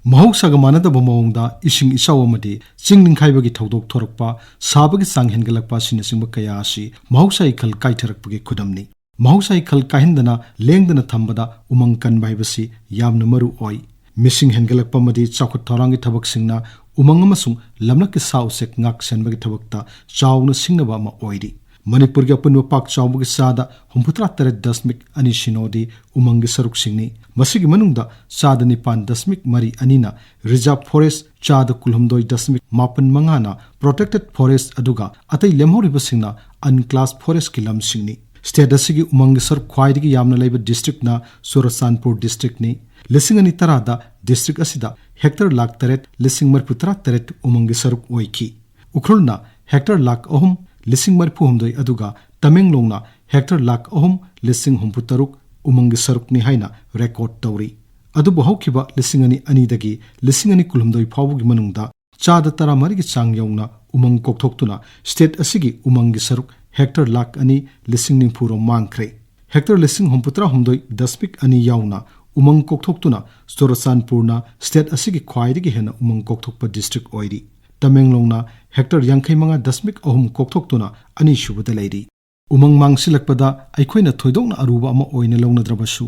mahausaga manadaba mawongda ising isaw amadi chingninkhaiba thodok thorokpa sabagi sang hengalakpa sinisingba kaya asi mahausa ikhal kaitharakpagi khudamni mahausa ikhal kahindana lengdana thambada umang kanba haibasi yamna maru oi missing hengalakpa madi chakhut thorangi thabak singna umang amasung lamlak sa usek ngak senbagi thabakta chawna singnaba ma oiri Manipur ga punwa pak chawbugi sada humputra teret dasmik ani shinodi umangi saruk singni masigi manungda sada nipan dasmik mari anina reserve forest chada kulhumdoi dasmik mapan mangana protected forest aduga atai lemhoriba singna unclassed forest kilam singni state asigi umangi saruk khwaidigi yamna leiba district na Surasanpur district ni lisingani tarada district asida hector lakh teret lising marputra teret umangi saruk oiki ukrulna hector lakh ohum lising marpu humdoi aduga Tamenglongna hector lakh ohum lising humputaruk umangi saruk ni haina record tawri adubu haukiba lisingani anidagi lisingani kulhumdoi phawugi manungda chada tara marigi chang yauna umang kokthokuna state asigi umangi saruk hector lakh ani lising ningphuro mangkhre hector lising humputra humdoi dasmik ani yauna umang kokthokuna Surasanpurna state asigi khwaidigi hena umang kokthokpa district oiri Tamenglongna hector yankai manga dasmik ahum kokthokuna ani shubada leiri umang mangsilakpada aikhoina thoidokna aruba ama oina lawnadrabasu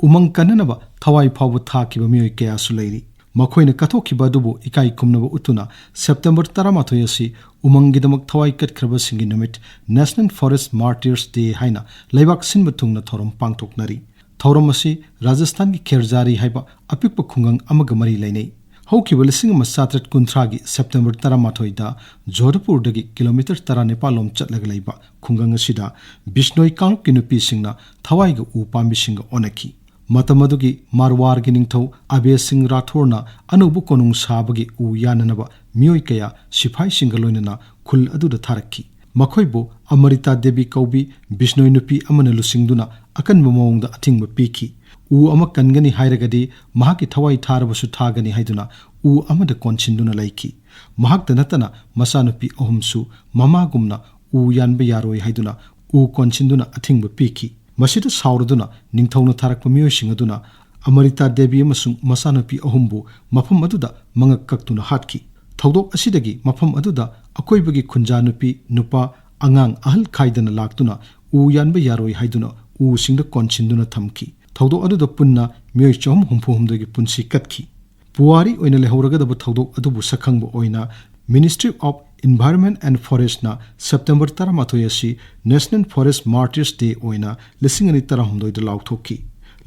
umang kananaba thawai phawbu thakiba mioi kaya su leiri makhoina kathokiba dubu ikai khumnaba utuna September 13 asi Umanggidamak thawai katkhraba singgi numit National Forest Martyrs Day haina leibak sinba thungna thorom pangthoknari thorom asi Rajasthan gi Kherjari haiba apikpa khungang amaga mari leinei Haukiba lising masatret kuntragi September 13 da Jodhpur dagi kilometer 10 Nepalom chatlaga leiba khungang asida Bishnoi Kanuk ki nupi singna thawai ga u pambi singa onaki matamadugi Marwar gi ningthau Abe Singh Rathorna anubu konung sabagi u yananaba mioi kaya siphai singa loinana khul aduda tharakki makhoibo Amrita Devi Kaubi Bishnoi nupi amana lusingduna akan mamongda athingba piki u ama kangani hairagadi mahaki thawai tharabasu thagani haiduna u amada konchinduna laiki mahak danatana masanupi ohumsu mamagumna u yanba yaroi haiduna u konchinduna athingba piki masida saurduna ningthawna tharakpa miyoising aduna Amrita Devi amasung masanupi ohumbu mafam aduda mangak kaktuna hatki thawdok asidagi mafam aduda akoibagi khunjanupi nupa angang ahal khaidana laktuna u yanba yaroi haiduna u singda konchinduna thamki thawdok aduda punna mioi chom humpu humdagi punsi katki puari oina lehoragada thawdok adubu sakhangba oina Ministry of Environment and Forest na September 13 asi National Forest Martyrs Day oina lisingani tarahumdoi da lauthoki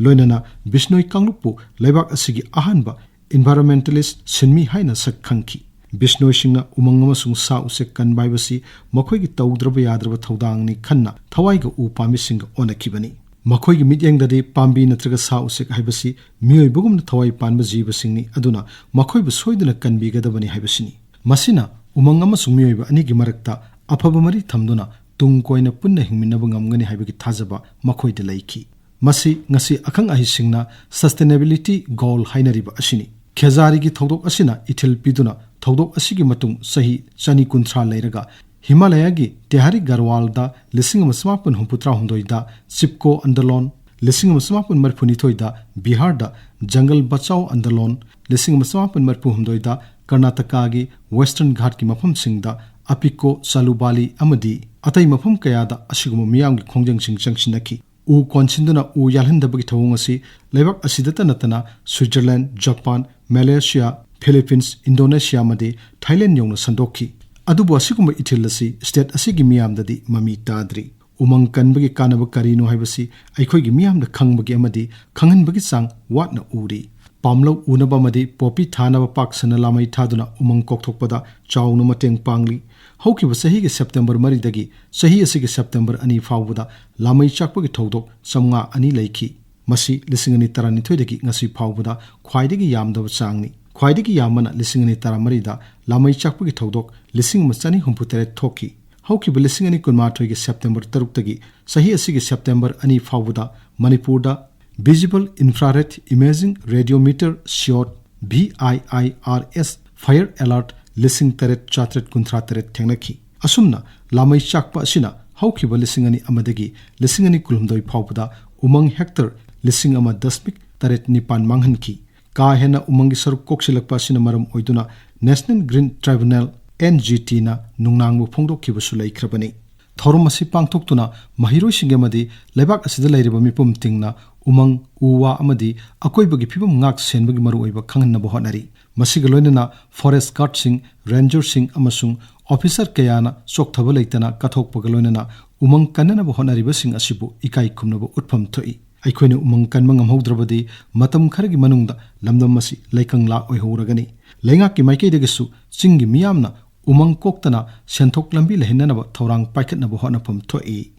loinana Bishnoi Kanglukpu leibak asigi ahanba environmentalist sinmi haina sakhangki Bishnoi singna umang amasung sa usek kanbaibasi makhoigi tawdraba yadraba thawdangni khanna thawaiga u pamisinga onakibani makhoigi mityengdadi pambi natraga sa usek haibasi miyoibugumna thawai panba jibasingni aduna makhoibu soiduna kanbigadabani haibasini masina umang amasung miyoiba anigi marakta afaba mari thamduna tung koina punna hingminaba ngamgani haibagi thajaba makhoida laiki masi ngasi akhang ahi singna sustainability goal hainariba asini Khezari gi thawdok asina ithil piduna thawdok asigi matung sahi chani kunthra leiraga Himalaya gi Tehari Garhwal da lising masmapun humputra hundoi da Chipko Andalon lising masmapun marphunithoi da Bihar da Jungle Bachao Andalon lising masmapun marphu hundoi da Karnataka gi Western Ghat ki mafam sing da Apiko Salubali amadi atai mafam kaya da asiguma miyam gi khongjang sing changsinaki u konchinduna u yalhandabagi thawung asi leibak asidata natana Switzerland Japan Malaysia Philippines Indonesia made Thailand yongna sandokhi adubu asiguma ithilasi state asigi miyamdadi mami tadri umang kanbagi kanaba karino haibasi aikhoigi miyamda khangbagi amadi khanghanbagi sang watna uri pamlo unaba madi popi thanaba paksana lamai thaduna umang kokthokpada chawnu mateng pangli haukiba sahi ge September maridagi sahi asigi September ani fawbuda lamai chakpagi thawdok samnga ani laiki masi lisingani tarani thoidagi ngasi fawbuda khwaidagi yamdaba changni khwaidagi yamana lisingani taramarida lamai chakpagi thawdok lising machani humputare thoki haukiba lisingani kunmathoigi September 3 tagi sahi asigi September ani fawbuda Manipurda Visible Infrared Imaging Radiometer Short VIIRS Fire Alert lising teret chatret kunthra teret thengnaki asumna lamai chakpa asina haukiba lisingani amadagi lisingani kulumdoi phawbuda umang hector lising ama dasmik taret nipan manghanki का हेना उमंगी सरुक कोक्सिलकपा सिना मरम ओइदुना national green tribunal NGT ना नुंगनांगबु फोंदोखिबसु लैख्रबनी थौरम असी पांगथोक्तुना महिरोइसिंगे मदी लेबाक असिदा लैरिबा मिपुम तिंगना उमंग उवा अमदी अकोइबगी फिबम ngak senbagi maru oiba khangannaba hotnari masiga loinana forest guard sing ranger sing amasung officer kayana chokthaba leitana kathokpaga loinana umang kannanaba hotnariba sing asibu ikai khumnaba utpham thoi aikoina umang kanma ngamhaudrabadi matam kharagi manungda lamdam masi laikangla oihoragani leingaki maikeidagisu chingi miyamna umang koktana senthok lambi lehinanaba thorang paikhatnaba hotnapam thoi